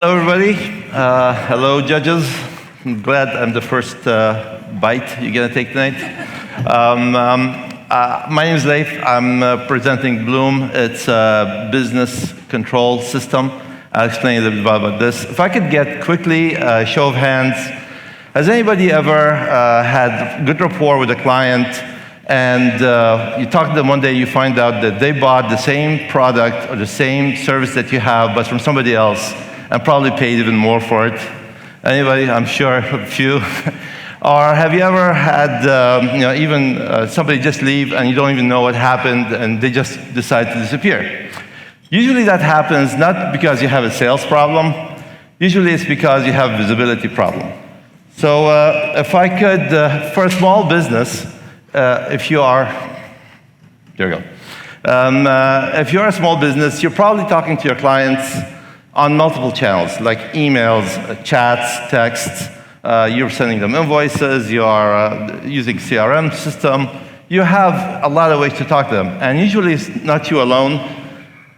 Hello, everybody. Hello, judges. I'm glad I'm the first bite you're going to take tonight. My name is Laith. I'm presenting Bloom. It's a business control system. I'll explain a little bit about this. If I could get quickly a show of hands, has anybody ever had good rapport with a client and you talk to them one day, you find out that they bought the same product or the same service that you have, but from somebody else, and probably paid even more for it? Anybody? I'm sure a few. Or have you ever had, even somebody just leave and you don't even know what happened and they just decide to disappear? Usually that happens not because you have a sales problem. Usually it's because you have a visibility problem. So if I could, for a small business, if you are, there we go. If you're a small business, you're probably talking to your clients on multiple channels, like emails, chats, texts. You're sending them invoices. You are using CRM system. You have a lot of ways to talk to them. And usually it's not you alone.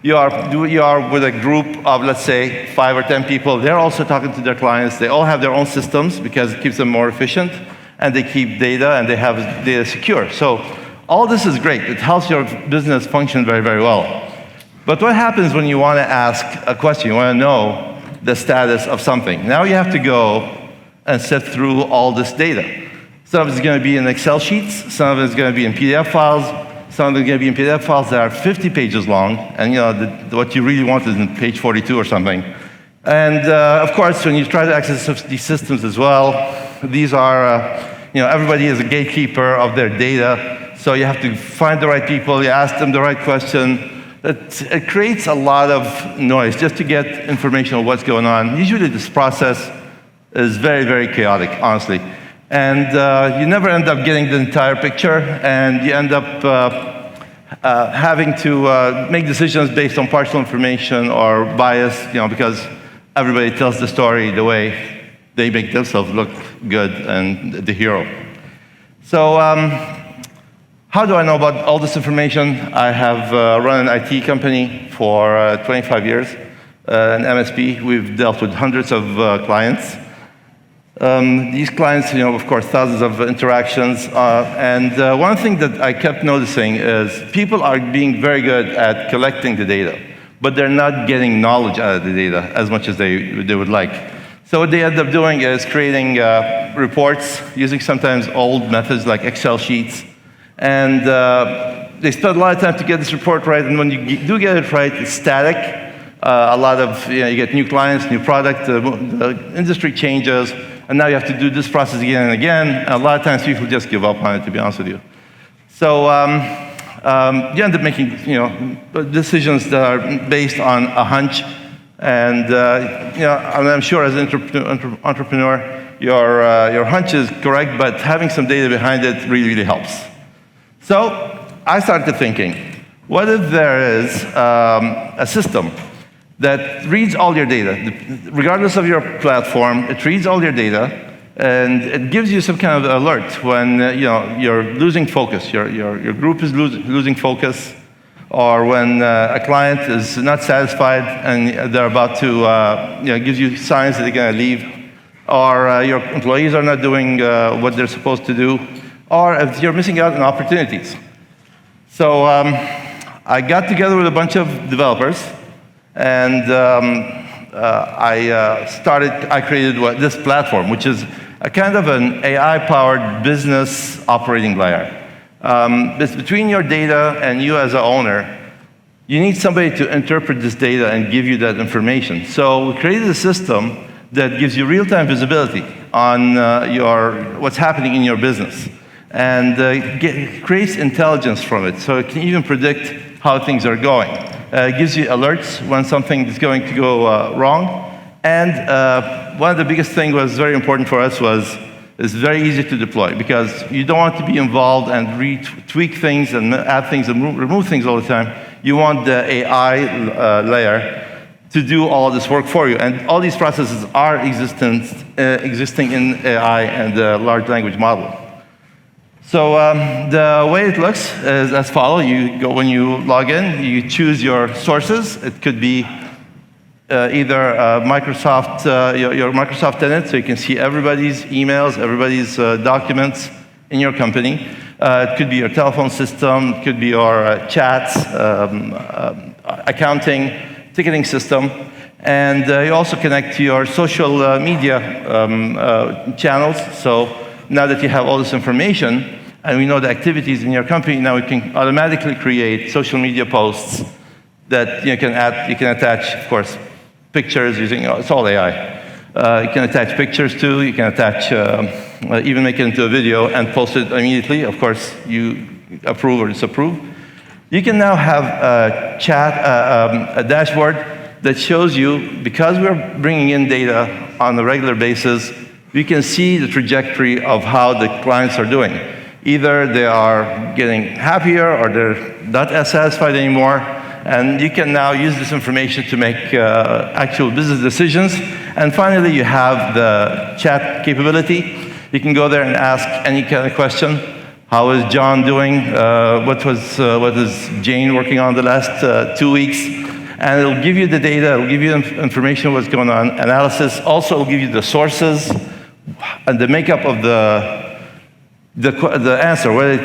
You are with a group of, let's say, 5 or 10 people. They're also talking to their clients. They all have their own systems because it keeps them more efficient. And they keep data, and they have data secure. So all this is great. It helps your business function very, very well. But what happens when you want to ask a question? You want to know the status of something. Now you have to go and sift through all this data. Some of it's going to be in Excel sheets. Some of it's going to be in PDF files. Some of it's going to be in PDF files that are 50 pages long. And what you really want is in page 42 or something. And of course, when you try to access these systems as well, these are, everybody is a gatekeeper of their data. So you have to find the right people. You ask them the right question. It creates a lot of noise just to get information on what's going on. Usually this process is very, very chaotic, honestly. And you never end up getting the entire picture, and you end up having to make decisions based on partial information or bias, because everybody tells the story the way they make themselves look good and the hero. So how do I know about all this information? I have run an IT company for 25 years, an MSP. We've dealt with hundreds of clients. These clients, of course, thousands of interactions. And one thing that I kept noticing is people are being very good at collecting the data, but they're not getting knowledge out of the data as much as they would like. So what they end up doing is creating reports using sometimes old methods like Excel sheets. And they spend a lot of time to get this report right, and when you do get it right, it's static. A lot of, you get new clients, new product, the industry changes, and now you have to do this process again and again. And a lot of times people just give up on it, to be honest with you. So you end up making, decisions that are based on a hunch. And I'm sure as an entrepreneur, your hunch is correct, but having some data behind it really, really helps. So I started thinking, what if there is a system that reads all your data, regardless of your platform? It reads all your data, and it gives you some kind of alert when you're losing focus, your group is losing focus, or when a client is not satisfied and they're about to, gives you signs that they're going to leave, or your employees are not doing what they're supposed to do, or if you're missing out on opportunities. So I got together with a bunch of developers, and I created this platform, which is a kind of an AI-powered business operating layer. It's between your data and you as an owner. You need somebody to interpret this data and give you that information. So we created a system that gives you real-time visibility on what's happening in your business, and creates intelligence from it, so it can even predict how things are going. It gives you alerts when something is going to go wrong. And one of the biggest things was very important for us was it's very easy to deploy, because you don't want to be involved and retweak things and add things and remove things all the time. You want the AI layer to do all this work for you. And all these processes are existing in AI and the large language model. So the way it looks is as follows. When you log in, you choose your sources. It could be either Microsoft, your Microsoft tenant, so you can see everybody's emails, everybody's documents in your company. It could be your telephone system, it could be your chats, accounting, ticketing system. And you also connect to your social media channels. So now that you have all this information, and we know the activities in your company, now we can automatically create social media posts that you can attach, of course, pictures using, it's all AI. You can attach pictures to, you can attach, even make it into a video and post it immediately. Of course, you approve or disapprove. You can now have a a dashboard that shows you, because we're bringing in data on a regular basis, we can see the trajectory of how the clients are doing. Either they are getting happier or they're not as satisfied anymore. And you can now use this information to make actual business decisions. And finally, you have the chat capability. You can go there and ask any kind of question. How is John doing? What is Jane working on the last 2 weeks? And it'll give you the data, it'll give you information what's going on, analysis. Also, it'll give you the sources and the makeup of the answer, whether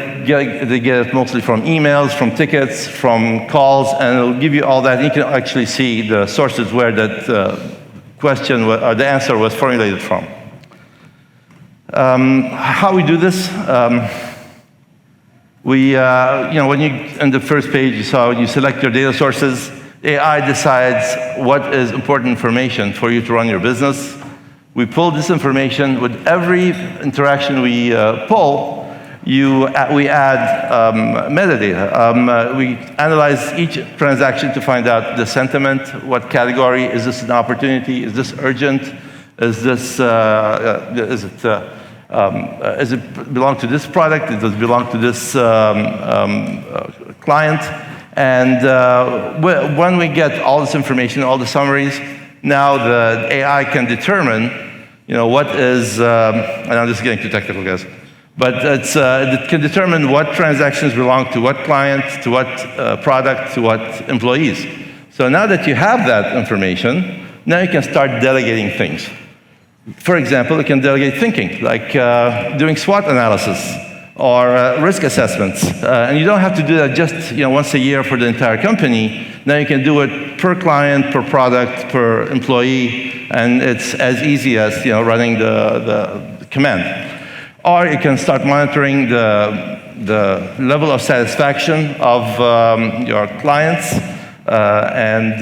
they get it mostly from emails, from tickets, from calls, and it'll give you all that. You can actually see the sources where that question or the answer was formulated from. How we do this? When you in the first page you saw when you select your data sources, AI decides what is important information for you to run your business. We pull this information. With every interaction we pull, we add metadata. We analyze each transaction to find out the sentiment, what category, is this an opportunity, is this urgent, is it belong to this product, does it belong to this client? And when we get all this information, all the summaries, now the AI can determine, what is, and I'm just getting too technical, guys, but it can determine what transactions belong to what client, to what product, to what employees. So now that you have that information, now you can start delegating things. For example, you can delegate thinking, like doing SWOT analysis or risk assessments. And you don't have to do that just once a year for the entire company. Now you can do it per client, per product, per employee, and it's as easy as running the command. Or you can start monitoring the level of satisfaction of your clients and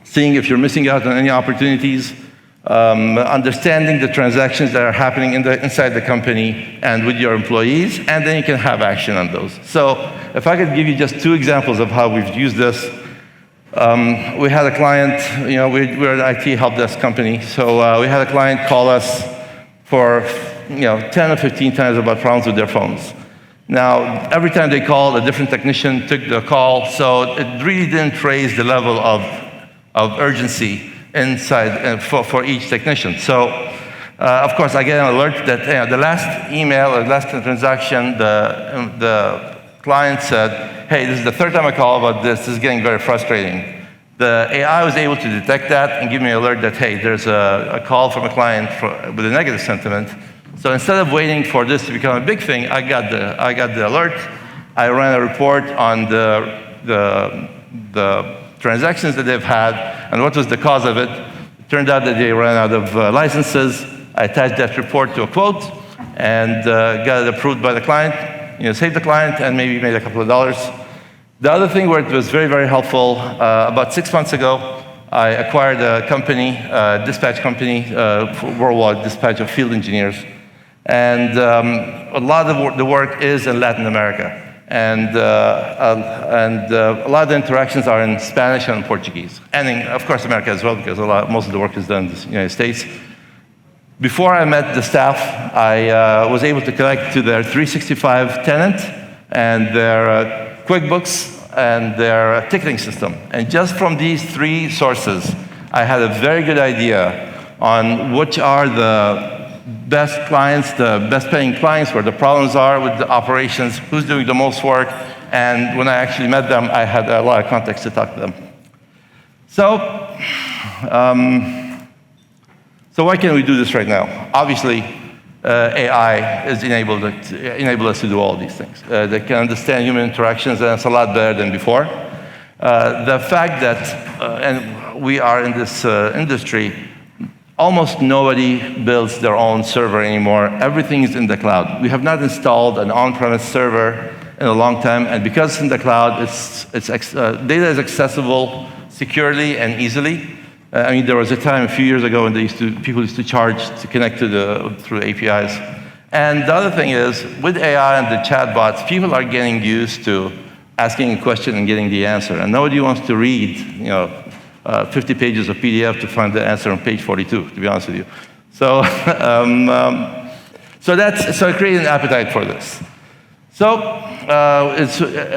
seeing if you're missing out on any opportunities. Understanding the transactions that are happening inside the company and with your employees, and then you can have action on those. So if I could give you just 2 examples of how we've used this. We had a client, we're an IT help desk company, so we had a client call us for 10 or 15 times about problems with their phones. Now, every time they called, a different technician took the call, so it really didn't raise the level of urgency inside for each technician. So, of course, I get an alert that the last email or last transaction, the client said, hey, this is the 3rd time I call about this. This is getting very frustrating. The AI was able to detect that and give me an alert that, hey, there's a call from a client with a negative sentiment. So instead of waiting for this to become a big thing, I got the alert. I ran a report on the transactions that they've had and what was the cause of it. It turned out that they ran out of licenses. I attached that report to a quote and got it approved by the client. Saved the client and maybe made a couple of dollars. The other thing where it was very, very helpful, about 6 months ago, I acquired a company, dispatch company, worldwide dispatch of field engineers. And a lot of the work is in Latin America. And a lot of the interactions are in Spanish and Portuguese. And in, of course, America as well, because most of the work is done in the United States. Before I met the staff, I was able to connect to their 365 tenant and their QuickBooks and their ticketing system. And just from these 3 sources, I had a very good idea on which are the best clients, the best paying clients, where the problems are with the operations, who's doing the most work. And when I actually met them, I had a lot of context to talk to them. So, so why can't we do this right now? Obviously, AI is enable us to do all these things. They can understand human interactions, and it's a lot better than before. The fact that, and we are in this industry, almost nobody builds their own server anymore. Everything is in the cloud. We have not installed an on-premise server in a long time, and because it's in the cloud, data is accessible securely and easily. I mean, there was a time a few years ago when people used to charge to connect through APIs. And the other thing is, with AI and the chatbots, people are getting used to asking a question and getting the answer. And nobody wants to read, 50 pages of PDF to find the answer on page 42, to be honest with you. So, so it created an appetite for this. So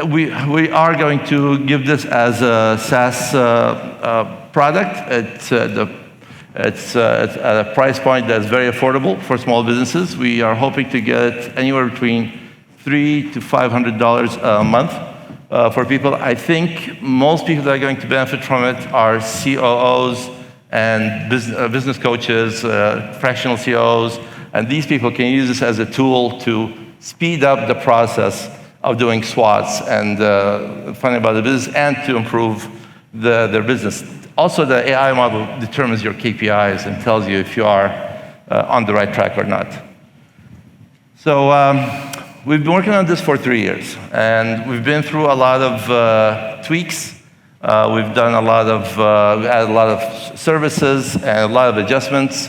we are going to give this as a SaaS product. It's at a price point that's very affordable for small businesses. We are hoping to get anywhere between $300 to $500 a month for people. I think most people that are going to benefit from it are COOs and business coaches, fractional COOs, and these people can use this as a tool to speed up the process of doing SWOTs and finding about the business and to improve their business. Also, the AI model determines your KPIs and tells you if you are on the right track or not. So we've been working on this for 3 years, and we've been through a lot of tweaks. We've done a lot of, we added a lot of services and a lot of adjustments.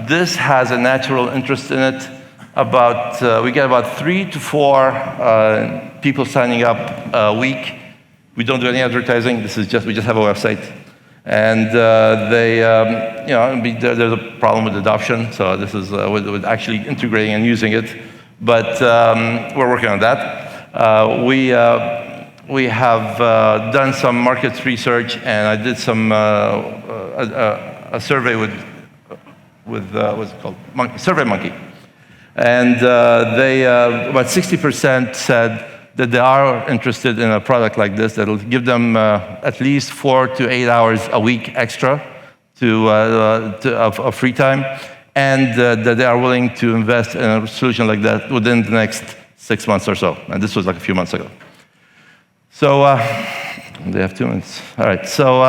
This has a natural interest in it. We get about 3 to 4 people signing up a week. We don't do any advertising. We just have a website, and there's a problem with adoption. So this is with actually integrating and using it, but we're working on that. We have done some market research, and I did some a survey with what's it called, SurveyMonkey. And about 60% said that they are interested in a product like this that'll give them at least 4 to 8 hours a week extra of free time, and that they are willing to invest in a solution like that within the next 6 months or so. And this was like a few months ago. So they have 2 minutes. All right. So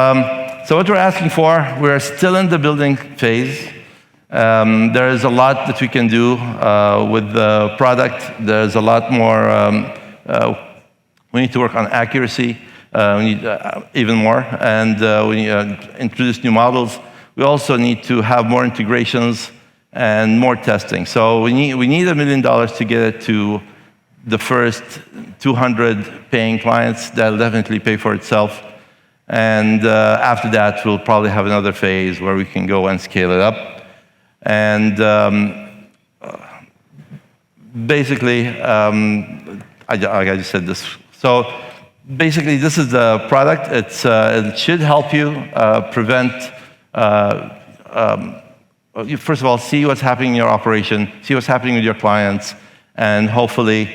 what we're asking for, we're still in the building phase. There is a lot that we can do with the product. There's a lot more. We need to work on accuracy. We need even more, and we need to introduce new models. We also need to have more integrations and more testing. So we need $1 million to get it to the first 200 paying clients. That'll definitely pay for itself. And after that, we'll probably have another phase where we can go and scale it up. And basically, I just said this. So basically, this is the product. It should help you prevent, first of all, see what's happening in your operation, see what's happening with your clients, and hopefully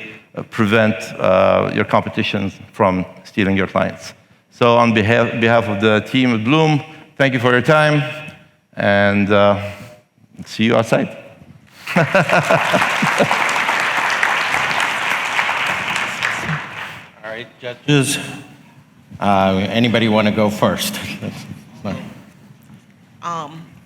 prevent your competition from stealing your clients. So on behalf of the team at Bloom, thank you for your time, and see you outside. All right, judges. Anybody want to go first?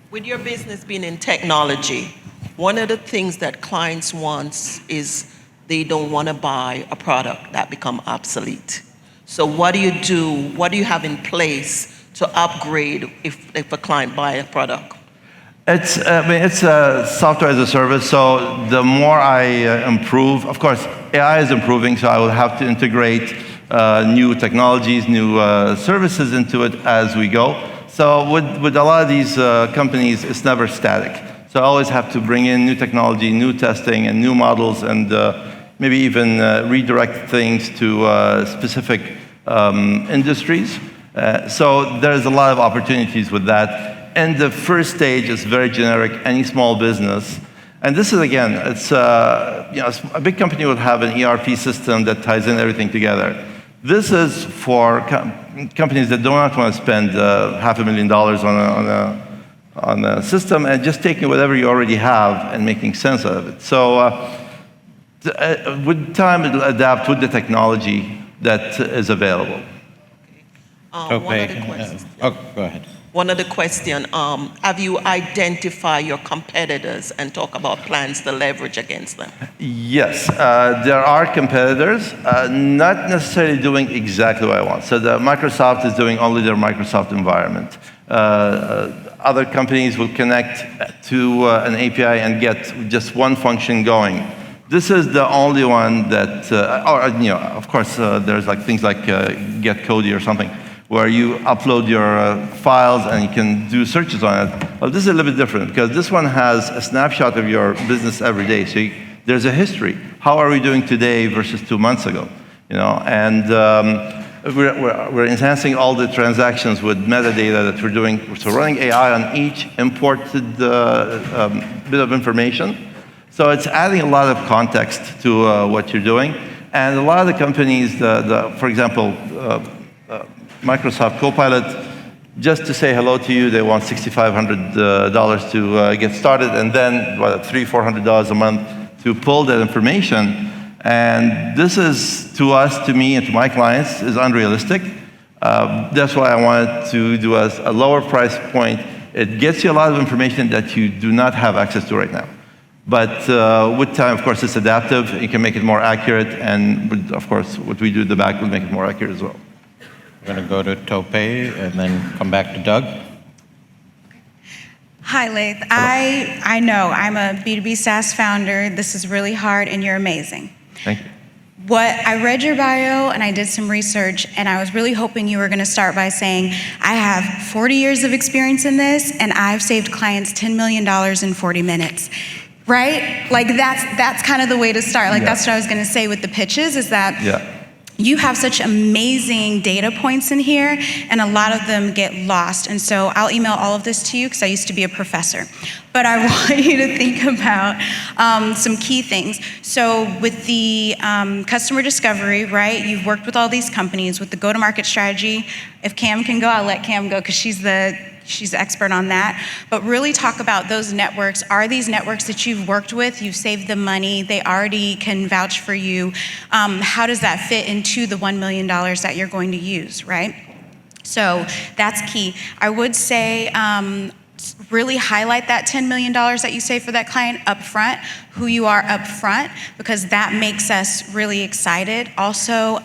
With your business being in technology, one of the things that clients want is they don't want to buy a product that become obsolete. So what do you do? What do you have in place to upgrade if a client buy a product? It's a software as a service, so the more I improve, of course, AI is improving, so I will have to integrate new technologies, new services into it as we go. So with a lot of these companies, it's never static. So I always have to bring in new technology, new testing, and new models, and maybe even redirect things to specific industries. So there's a lot of opportunities with that. And the first stage is very generic, any small business. And this is, again, it's a big company would have an ERP system that ties in everything together. This is for companies that do not want to spend $500,000 on a system and just taking whatever you already have and making sense out of it. So with time, it'll adapt with the technology that is available. One of the questions. Go ahead. One of the question, have you identified your competitors and talk about plans to leverage against them? Yes, there are competitors, not necessarily doing exactly what I want. So Microsoft is doing only their Microsoft environment. Other companies will connect to an API and get just one function going. This is the only one that, of course, there's like things like Get Cody or something, where you upload your files and you can do searches on it. Well, this is a little bit different because this one has a snapshot of your business every day. So there's a history. How are we doing today versus 2 months ago? And we're enhancing all the transactions with metadata that we're doing. So running AI on each imported bit of information. So it's adding a lot of context to what you're doing. And a lot of the companies, for example, Microsoft Copilot, just to say hello to you, they want $6,500 to get started, and then $300-400 a month to pull that information. And this is, to me, and to my clients, is unrealistic. That's why I wanted to do a lower price point. It gets you a lot of information that you do not have access to right now. But with time, of course, it's adaptive. You can make it more accurate, and of course, what we do at the back will make it more accurate as well. We're going to go to Tope and then come back to Doug. Hi, Laith. I know I'm a B2B SaaS founder. This is really hard, and you're amazing. Thank you. I read your bio, and I did some research, and I was really hoping you were going to start by saying, I have 40 years of experience in this, and I've saved clients $10 million in 40 minutes. Right? Like, that's kind of the way to start. Like, that's what I was going to say with the pitches, is that you have such amazing data points in here, and a lot of them get lost. And so I'll email all of this to you because I used to be a professor. But I want you to think about some key things. So with the customer discovery, right, you've worked with all these companies. With the go-to-market strategy, if Cam can go, I'll let Cam go because she's the expert on that. But really talk about those networks. Are these networks that you've worked with, you've saved them money, they already can vouch for you? How does that fit into the $1 million that you're going to use, right? So that's key. I would say really highlight that $10 million that you save for that client up front, who you are up front, because that makes us really excited. Also,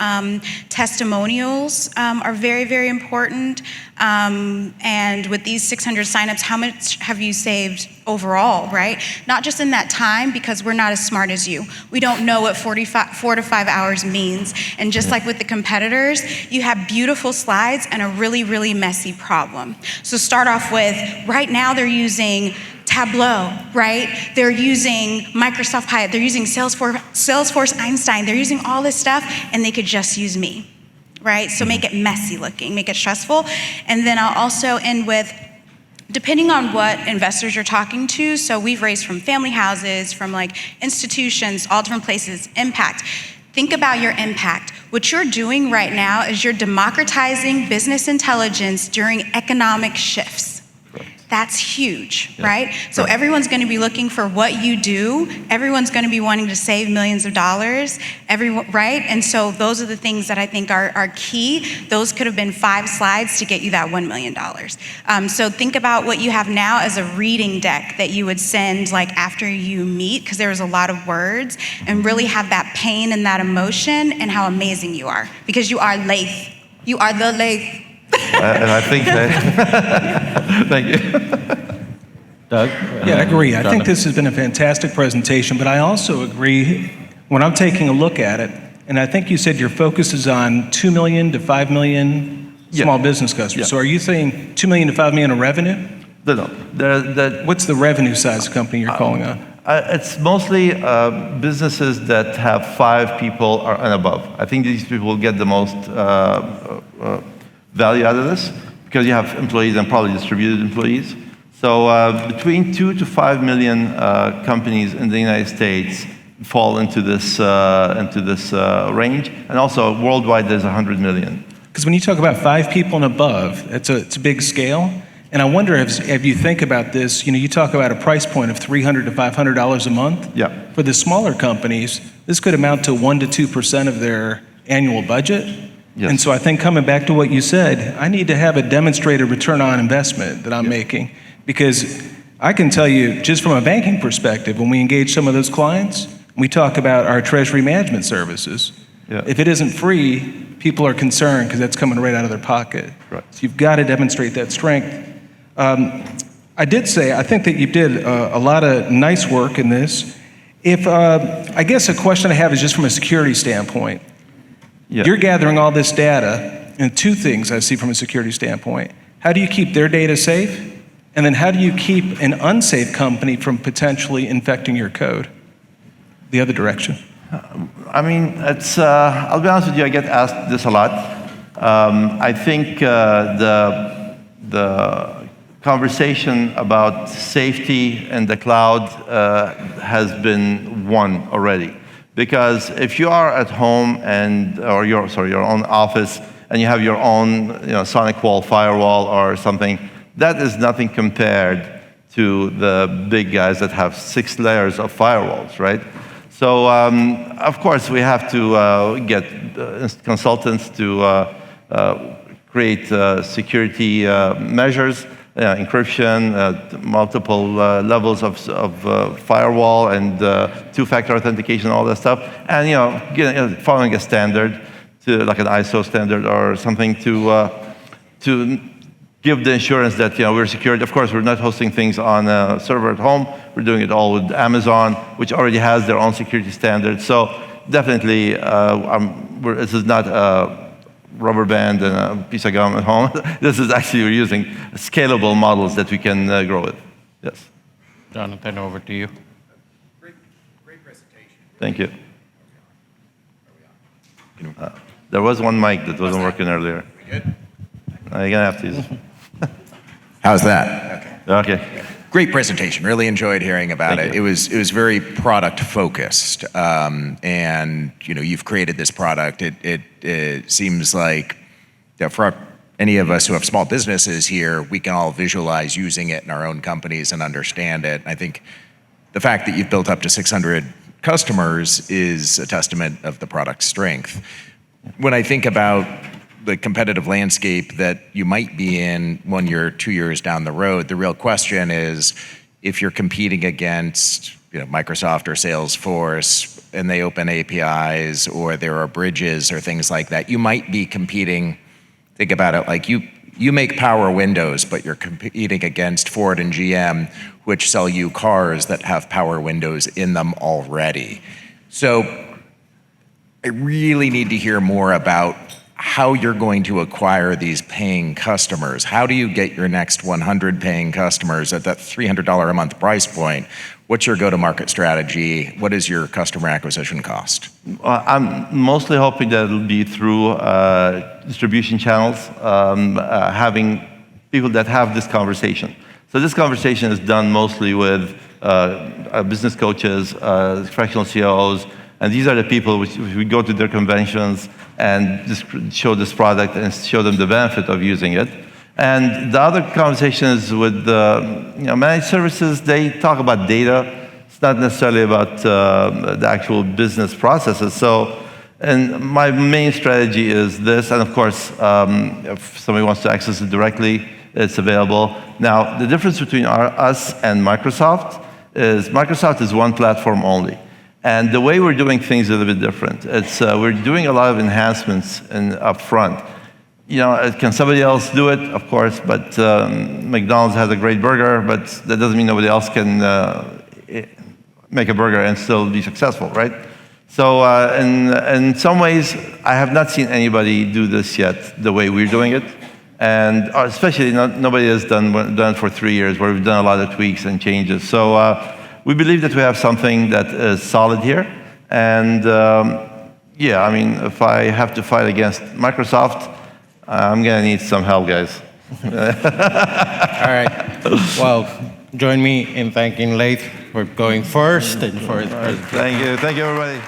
testimonials are very, very important. And with these 600 signups, how much have you saved overall, right? Not just in that time, because we're not as smart as you. We don't know what 4 to 5 hours means. And just like with the competitors, you have beautiful slides and a really, really messy problem. So start off with, right now they're using Tableau, right? They're using Microsoft Pilot, they're using Salesforce Einstein, they're using all this stuff, and they could just use me, right? So make it messy looking, make it stressful. And then I'll also end with, depending on what investors you're talking to, so we've raised from family houses, from like institutions, all different places, impact. Think about your impact. What you're doing right now is you're democratizing business intelligence during economic shifts. That's huge, right? So everyone's going to be looking for what you do. Everyone's going to be wanting to save millions of dollars, right? And so those are the things that I think are key. Those could have been 5 slides to get you that $1 million. So think about what you have now as a reading deck that you would send like after you meet, because there's a lot of words, and really have that pain and that emotion and how amazing you are, because you are Laith. You are the Laith. And I think that, thank you. Doug? Yeah, I agree. I think this has been a fantastic presentation, but I also agree when I'm taking a look at it, and I think you said your focus is on 2 million to 5 million small business customers. Yeah. So are you saying 2 million to 5 million in revenue? No. What's the revenue size company you're calling on? It's mostly businesses that have 5 people and above. I think these people will get the most value out of this, because you have employees and probably distributed employees. So between 2 to 5 million companies in the United States fall into this range, and also worldwide there's 100 million. Because when you talk about 5 people and above, it's a big scale. And I wonder if you think about this, you talk about a price point of $300 to $500 a month. Yeah. For the smaller companies, this could amount to 1% to 2% of their annual budget. Yes. And so I think coming back to what you said, I need to have a demonstrated return on investment that I'm making. Because I can tell you, just from a banking perspective, when we engage some of those clients, we talk about our treasury management services. Yeah. If it isn't free, people are concerned because that's coming right out of their pocket. Right. So you've got to demonstrate that strength. I did say, I think that you did a lot of nice work in this. I guess a question I have is just from a security standpoint. Yeah. You're gathering all this data, and 2 things I see from a security standpoint. How do you keep their data safe? And then how do you keep an unsafe company from potentially infecting your code the other direction? I mean, I'll be honest with you, I get asked this a lot. I think the conversation about safety in the cloud has been won already. Because if you are at home or your own office, and you have your own sonic wall firewall or something, that is nothing compared to the big guys that have 6 layers of firewalls, right? So, of course, we have to get consultants to create security measures, encryption, multiple levels of firewall and 2-factor authentication, all that stuff, and following a standard, like an ISO standard or something, to give the assurance that we're secured. Of course, we're not hosting things on a server at home. We're doing it all with Amazon, which already has their own security standards. So definitely, this is not a rubber band and a piece of gum at home. This is actually, we're using scalable models that we can grow with. Yes. Jonathan, over to you. Great presentation. Thank you. There was one mic that wasn't working earlier. We good? You're gonna have to use it. How's that? Okay. Okay. Great presentation. Really enjoyed hearing about Thank it. you. It was very product focused, and you've created this product. It seems like for any of us who have small businesses here, we can all visualize using it in our own companies and understand it. I think the fact that you've built up to 600 customers is a testament of the product's strength. When I think about the competitive landscape that you might be in 1 year, 2 years down the road, the real question is if you're competing against Microsoft or Salesforce and they open APIs or there are bridges or things like that, you might be competing, think about it like you make power windows, but you're competing against Ford and GM, which sell you cars that have power windows in them already. So I really need to hear more about how you're going to acquire these paying customers. How do you get your next 100 paying customers at that $300 a month price point? What's your go-to-market strategy? What is your customer acquisition cost? I'm mostly hoping that it'll be through distribution channels, having people that have this conversation. So this conversation is done mostly with business coaches, fractional CEOs, and these are the people which we go to their conventions and just show this product and show them the benefit of using it. And the other conversation is with managed services. They talk about data. It's not necessarily about the actual business processes. So, and my main strategy is this. And of course, if somebody wants to access it directly, it's available. Now, the difference between us and Microsoft is one platform only. And the way we're doing things is a little bit different. We're doing a lot of enhancements up front. Can somebody else do it? Of course, but McDonald's has a great burger, but that doesn't mean nobody else can make a burger and still be successful, right? So in some ways, I have not seen anybody do this yet the way we're doing it. And especially nobody has done it for 3 years, where we've done a lot of tweaks and changes. So we believe that we have something that is solid here. And yeah, I mean, if I have to fight against Microsoft, I'm going to need some help, guys. All right. Well, join me in thanking Laith for going first and for his presentation. Thank you, everybody.